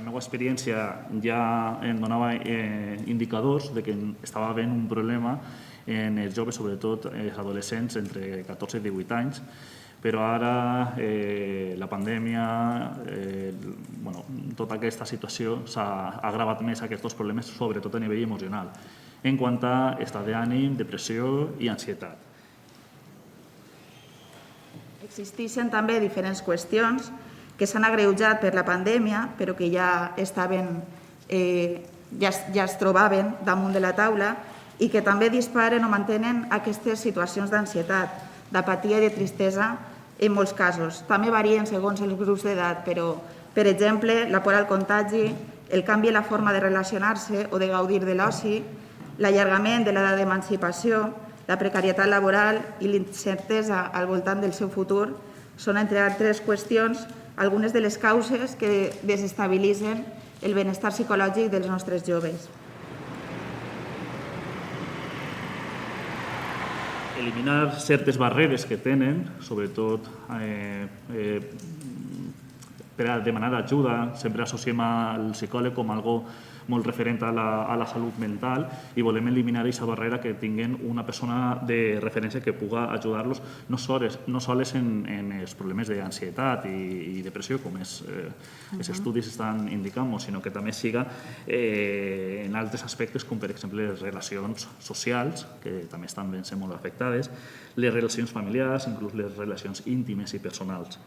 meva experiència ja em donava indicadors de que estava havent un problema en els joves, sobretot els adolescents entre 14 i 18 anys, però ara la pandèmia, tota aquesta situació s'ha agravat més aquests problemes, sobretot a nivell emocional, en quant a estat d'ànim, depressió i ansietat. Existeixen també diferents qüestions que s'han agreujat per la pandèmia, però que ja es trobaven damunt de la taula i que també disparen o mantenen aquestes situacions d'ansietat, d'apatia i de tristesa en molts casos. També varien segons els grups d'edat, però, per exemple, la por al contagi, el canvi en la forma de relacionar-se o de gaudir de l'oci, l'allargament de l'edat d'emancipació, la precarietat laboral i l'incertesa al voltant del seu futur són, entre altres qüestions, algunes de les causes que desestabilitzen el benestar psicològic dels nostres joves. Eliminar certes barreres que tenen, sobretot per a demanar ajuda, sempre associem al psicòleg com algo molt referent a la salut mental i volem eliminar aquesta barrera que tinguin una persona de referència que puga ajudar-los no sols en els problemes d'ansietat i depressió, com els estudis estan indicant, sinó que també siga en altres aspectes, com per exemple les relacions socials, que també estan ben molt afectades, les relacions familiars, inclús les relacions íntimes i personals.